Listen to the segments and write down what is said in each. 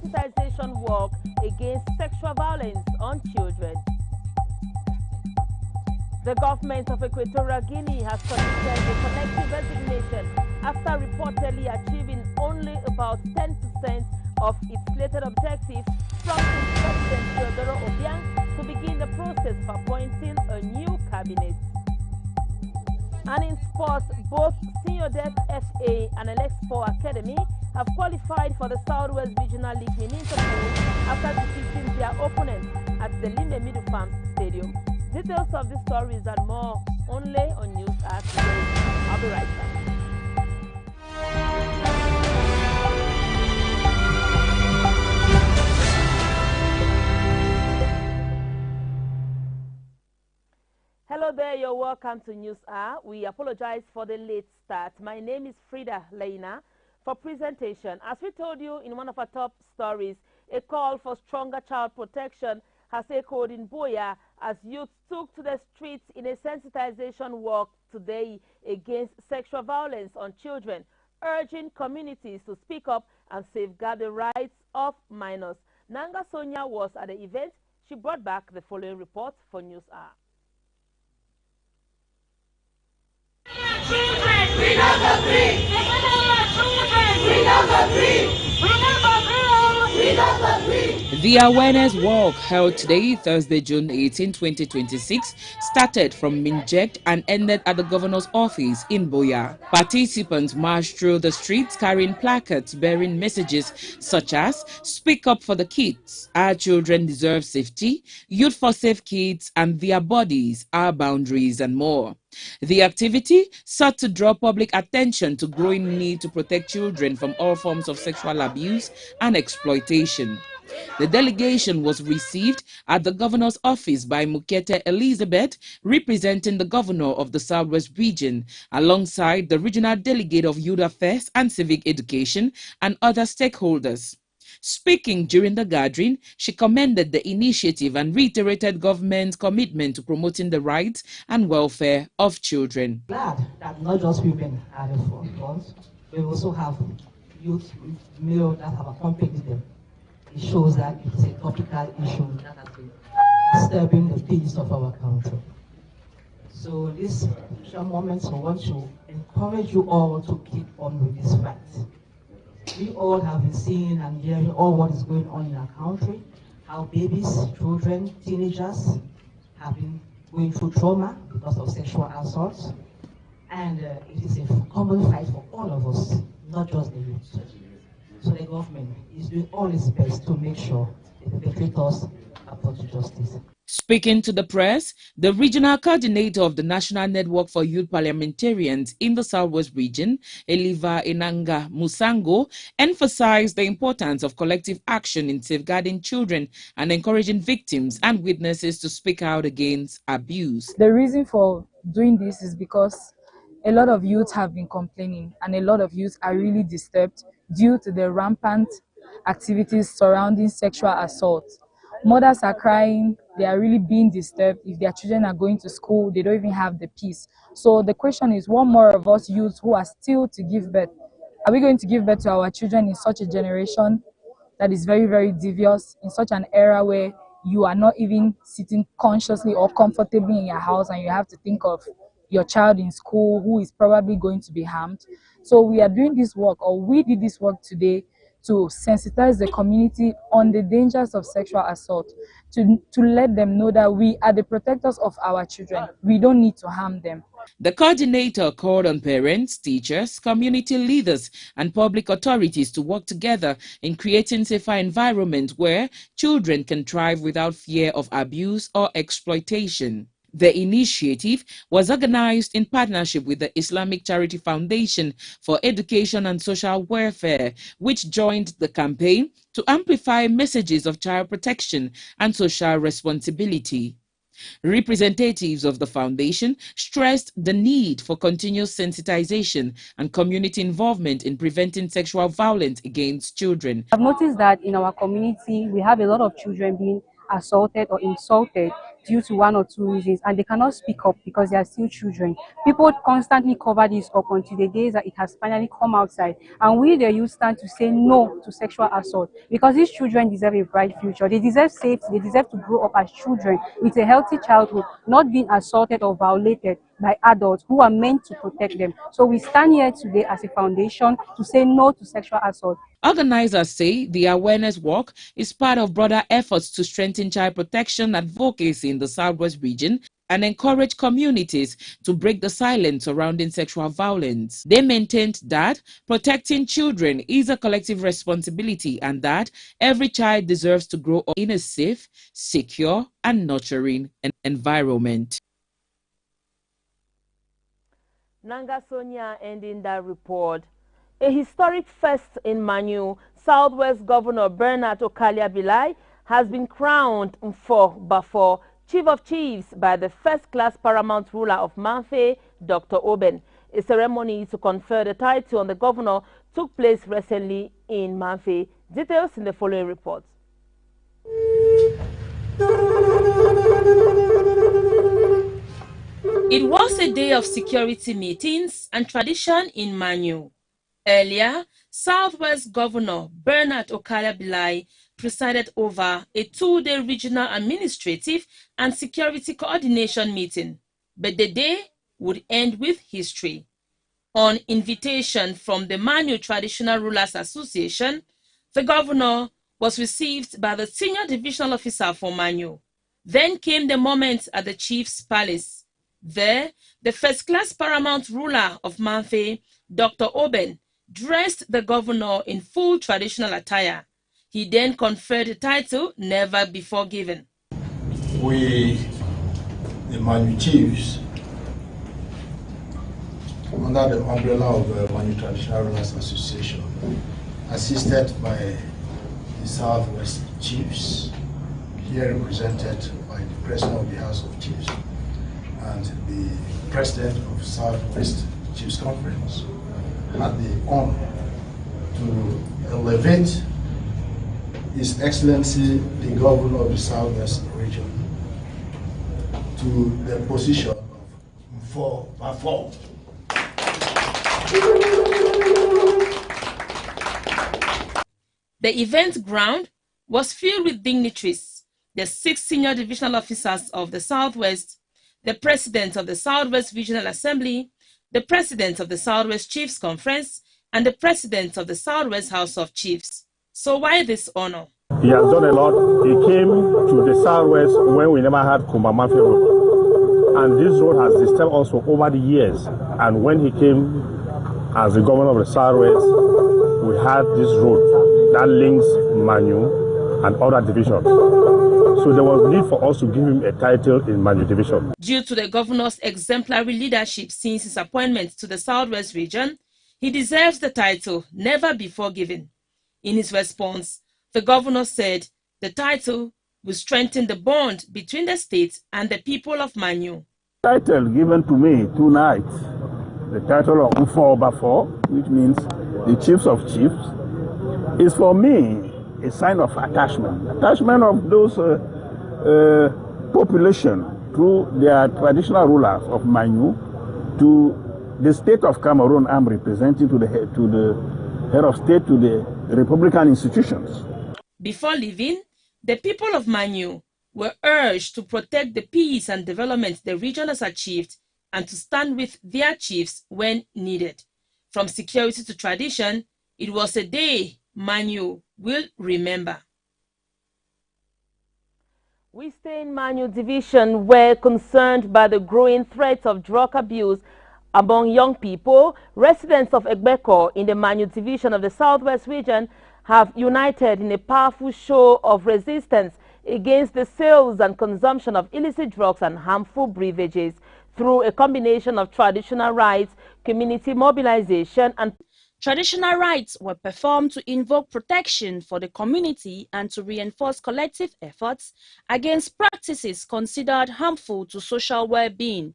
sensitization work against sexual violence on children. The government of Equatorial Guinea has submitted a collective resignation after reportedly achieving only about 10% of its slated objectives, prompting President Teodoro Obiang to begin the process of appointing a new cabinet. And in sports, both Senior Dev FA and Elexpo Academy have qualified for the Southwest Regional League Municipal after defeating their opponents at the Limbe Middle Farms Stadium. Details of these stories and more only on News Hour today. I'll be right back. Hello there, you're welcome to News Hour. We apologize for the late start. My name is Frida Leina for presentation. As we told you in one of our top stories, a call for stronger child protection has echoed in Boya as youth took to the streets in a sensitization walk today against sexual violence on children, urging communities to speak up and safeguard the rights of minors. Nanga Sonia was at the event. She brought back the following report for News Hour. Children, we don't agree. We don't agree. We don't agree. The awareness walk held today, Thursday, June 18, 2026, started from Minject and ended at the governor's office in Boya. Participants marched through the streets carrying placards bearing messages such as "Speak up for the kids," "Our children deserve safety," "Youth for safe kids," and "Their bodies, our boundaries," and more. The activity sought to draw public attention to growing need to protect children from all forms of sexual abuse and exploitation. The delegation was received at the governor's office by Mukete Elizabeth, representing the governor of the Southwest region, alongside the regional delegate of Youth Affairs and Civic Education and other stakeholders. Speaking during the gathering, she commended the initiative and reiterated government's commitment to promoting the rights and welfare of children. Glad that not just women are the front, we also have youth, male that have accompanied them. It shows that it is a topical issue that has been disturbing the peace of our country. So this moment, I want to encourage you all to keep on with this fight. We all have been seeing and hearing all what is going on in our country, how babies, children, teenagers have been going through trauma because of sexual assaults. And it is a common fight for all of us, not just the youth. So the government is doing all its best to make sure the perpetrators are brought to justice. Speaking to the press, the regional coordinator of the National Network for Youth Parliamentarians in the Southwest region, Eliva Enanga Musango, emphasized the importance of collective action in safeguarding children and encouraging victims and witnesses to speak out against abuse. The reason for doing this is because a lot of youth have been complaining and a lot of youth are really disturbed due to the rampant activities surrounding sexual assault. Mothers are crying, they are really being disturbed. If their children are going to school, they don't even have the peace. So the question is, what more of us youths who are still to give birth? Are we going to give birth to our children in such a generation that is very, very devious, in such an era where you are not even sitting consciously or comfortably in your house and you have to think of your child in school who is probably going to be harmed? So we are doing this work, or we did this work today, to sensitize the community on the dangers of sexual assault, to let them know that we are the protectors of our children. We don't need to harm them. The coordinator called on parents, teachers, community leaders, and public authorities to work together in creating a safer environment where children can thrive without fear of abuse or exploitation. The initiative was organized in partnership with the Islamic Charity Foundation for Education and Social Welfare, which joined the campaign to amplify messages of child protection and social responsibility. Representatives of the foundation stressed the need for continuous sensitization and community involvement in preventing sexual violence against children. I've noticed that in our community, we have a lot of children being assaulted or insulted. due to one or two reasons, and they cannot speak up because they are still children. People constantly cover this up until the days that it has finally come outside, and we the youth stand to say no to sexual assault, because these children deserve a bright future. They deserve safety. They deserve to grow up as children with a healthy childhood, not being assaulted or violated by adults who are meant to protect them. So we stand here today as a foundation to say no to sexual assault. Organizers say the awareness walk is part of broader efforts to strengthen child protection advocacy in the Southwest region and encourage communities to break the silence surrounding sexual violence. They maintained that protecting children is a collective responsibility and that every child deserves to grow up in a safe, secure, and nurturing environment. Nanga Sonia ending that report. A historic first in Manu, Southwest Governor Bernard Okalia-Bilai has been crowned for Bafo, Chief of Chiefs, by the first-class paramount ruler of Manfe, Dr. Oben. A ceremony to confer the title on the governor took place recently in Manfe. Details in the following report. It was a day of security meetings and tradition in Manu. Earlier, Southwest Governor Bernard Okalia-Bilai presided over a two-day regional administrative and security coordination meeting, but the day would end with history. On invitation from the Manu Traditional Rulers Association, the governor was received by the senior divisional officer for Manu. Then came the moment at the chief's palace. There, the first-class paramount ruler of Manfe, Dr. Oben, dressed the governor in full traditional attire. He then conferred the title never before given. We, the Manu chiefs, under the umbrella of the Manu Traditional Rulers Association, assisted by the Southwest chiefs, here represented by the President of the House of Chiefs and the President of Southwest Chiefs Conference, had the honor to elevate His Excellency the Governor of the Southwest region to the position of Bafo. The event ground was filled with dignitaries, the 6 senior divisional officers of the Southwest, the President of the Southwest Regional Assembly, the President of the Southwest Chiefs Conference, and the President of the Southwest House of Chiefs. So why this honor? He has done a lot. He came to the Southwest when we never had Kumba-Manfe Road. And this road has disturbed us for over the years. And when he came as the governor of the Southwest, we had this road that links Manu and other divisions. So there was need for us to give him a title in Manu division. Due to the governor's exemplary leadership since his appointment to the Southwest region, he deserves the title never before given. In his response, the governor said the title will strengthen the bond between the state and the people of Manu. The title given to me tonight, the title of Bafo, which means the Chiefs of Chiefs, is for me a sign of attachment of those population to their traditional rulers of Manu, to the state of Cameroon I'm representing, to the head of state, to the Republican institutions. Before leaving, the people of Manu were urged to protect the peace and development the region has achieved and to stand with their chiefs when needed. From security to tradition, it was a day Manu will remember. We stay in Manu Division, where concerned by the growing threat of drug abuse among young people, residents of Egbeko in the Manu Division of the Southwest region have united in a powerful show of resistance against the sales and consumption of illicit drugs and harmful beverages through a combination of traditional rites, community mobilization, and traditional rites were performed to invoke protection for the community and to reinforce collective efforts against practices considered harmful to social well-being.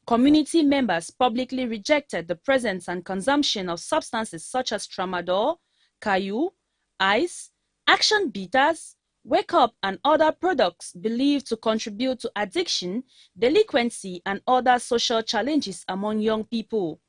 Community members publicly rejected the presence and consumption of substances such as tramadol, caillou, ice, action bitters, Wake Up and other products believed to contribute to addiction, delinquency, and other social challenges among young people.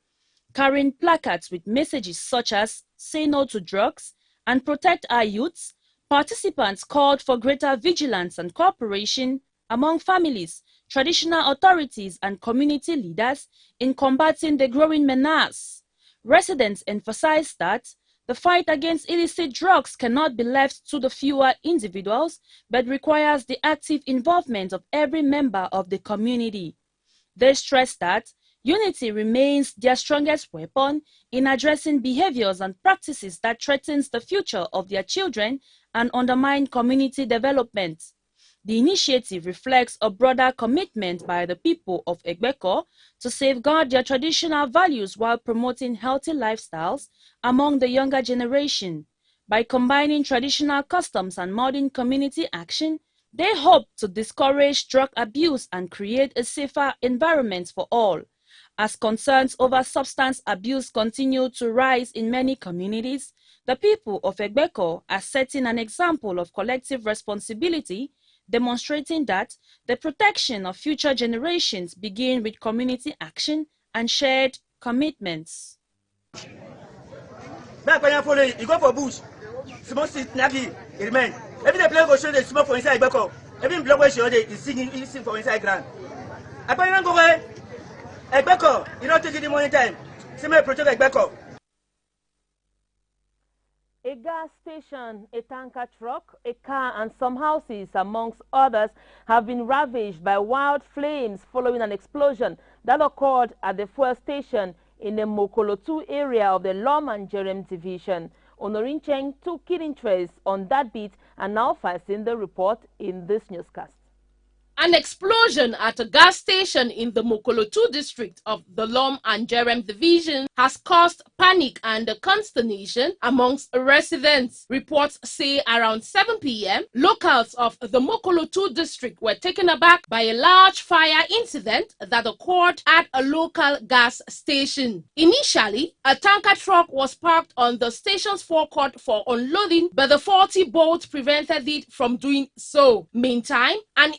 Carrying placards with messages such as "Say no to drugs" and "Protect our youths," participants called for greater vigilance and cooperation among families, traditional authorities, and community leaders in combating the growing menace. Residents emphasized that the fight against illicit drugs cannot be left to the fewer individuals, but requires the active involvement of every member of the community. They stressed that unity remains their strongest weapon in addressing behaviors and practices that threaten the future of their children and undermine community development. The initiative reflects a broader commitment by the people of Egbeko to safeguard their traditional values while promoting healthy lifestyles among the younger generation. By combining traditional customs and modern community action, they hope to discourage drug abuse and create a safer environment for all. As concerns over substance abuse continue to rise in many communities, the people of Egbeko are setting an example of collective responsibility, demonstrating that the protection of future generations begins with community action and shared commitments. Back when you go for bush, smoke seat nagi, it remain. Every day go show the smoke for inside Egbeko. Every block where show is singing for inside ground. I can't go away. Egbeko, you don't take it the morning time. See me protect Egbeko. A gas station, a tanker truck, a car, and some houses, amongst others, have been ravaged by wild flames following an explosion that occurred at the fuel station in the Mokolo-2 area of the Lom and Jerem division. Honorin Cheng took keen interest on that bit and now fasten the report in this newscast. An explosion at a gas station in the Mokolo-2 district of the Lom and Jerem division has caused panic and consternation amongst residents. Reports say around 7 p.m., locals of the Mokolo-2 district were taken aback by a large fire incident that occurred at a local gas station. Initially, a tanker truck was parked on the station's forecourt for unloading, but the faulty bolt prevented it from doing so. Meantime, an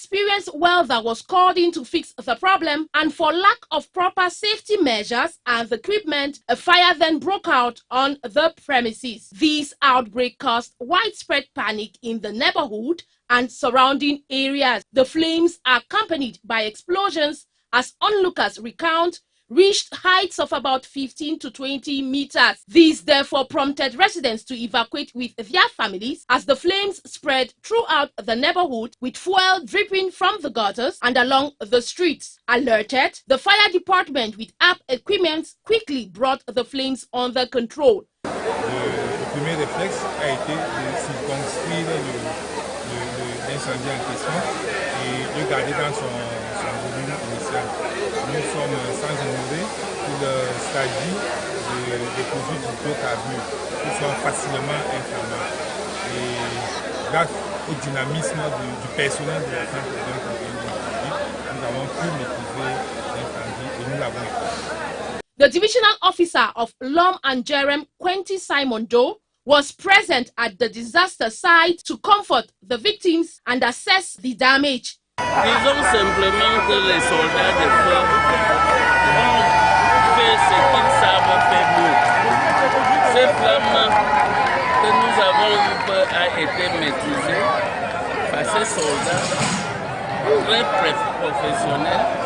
experienced welder was called in to fix the problem, and for lack of proper safety measures and equipment, a fire then broke out on the premises. This outbreak caused widespread panic in the neighborhood and surrounding areas. The flames, accompanied by explosions, as onlookers recount, reached heights of about 15 to 20 meters. This therefore prompted residents to evacuate with their families as the flames spread throughout the neighborhood, with fuel dripping from the gutters and along the streets. Alerted, the fire department with apt equipment quickly brought the flames under control. Le premier réflexe a été de circonscrire l'incendie en question et de garder dans son volume initial. Nous sommes sans ignorer qu'il s'agit de produits d'hydrocarbures qui sont facilement inflammables. Et grâce au dynamisme du personnel de la centre d'incendie, nous avons pu maîtriser l'incendie et nous l'avons fait. The divisional officer of Lom and Jerem, Quentin Simon Doe, was present at the disaster site to comfort the victims and assess the damage. Disons simplement que les soldats de feu ont fait ce qu'ils savent faire mieux. Cette flamme que nous avons eue a été maîtrisée par ces soldats très professionnels.